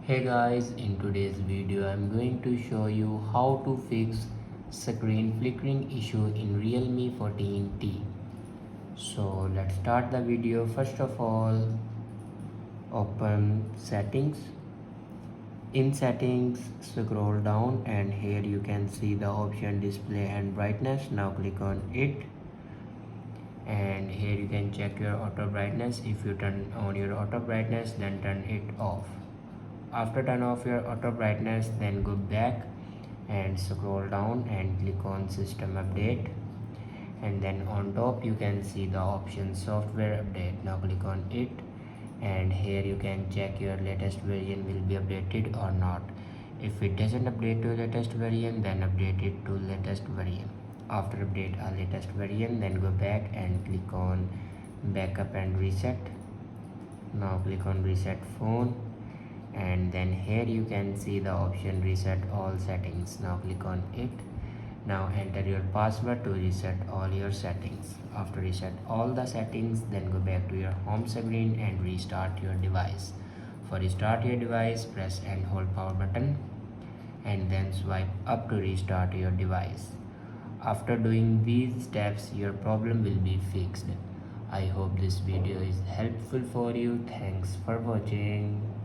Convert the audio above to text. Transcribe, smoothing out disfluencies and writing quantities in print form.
Hey guys, in today's video I'm going to show you how to fix screen flickering issue in Realme 14T. So let's start the video. First of all, open settings. In settings, scroll down and here you can see the option display and brightness. Now click on it and here you can check your auto brightness. If you turn on your auto brightness, then turn it off. After turn off your auto brightness, then go back and scroll down and click on system update, and then on top you can see the option software update. Now click on it and here you can check your latest version will be updated or not. If it doesn't update to latest version, then update it to latest version. After update a latest version, then go back and click on backup and reset. Now click on reset phone and then here you can see the option reset all settings. Now click on it. Now enter your password to reset all your settings. After reset all the settings, then go back to your home screen and restart your device. For restart your device, press and hold power button and then swipe up to restart your device. After doing these steps, your problem will be fixed. I hope this video is helpful for you. Thanks for watching.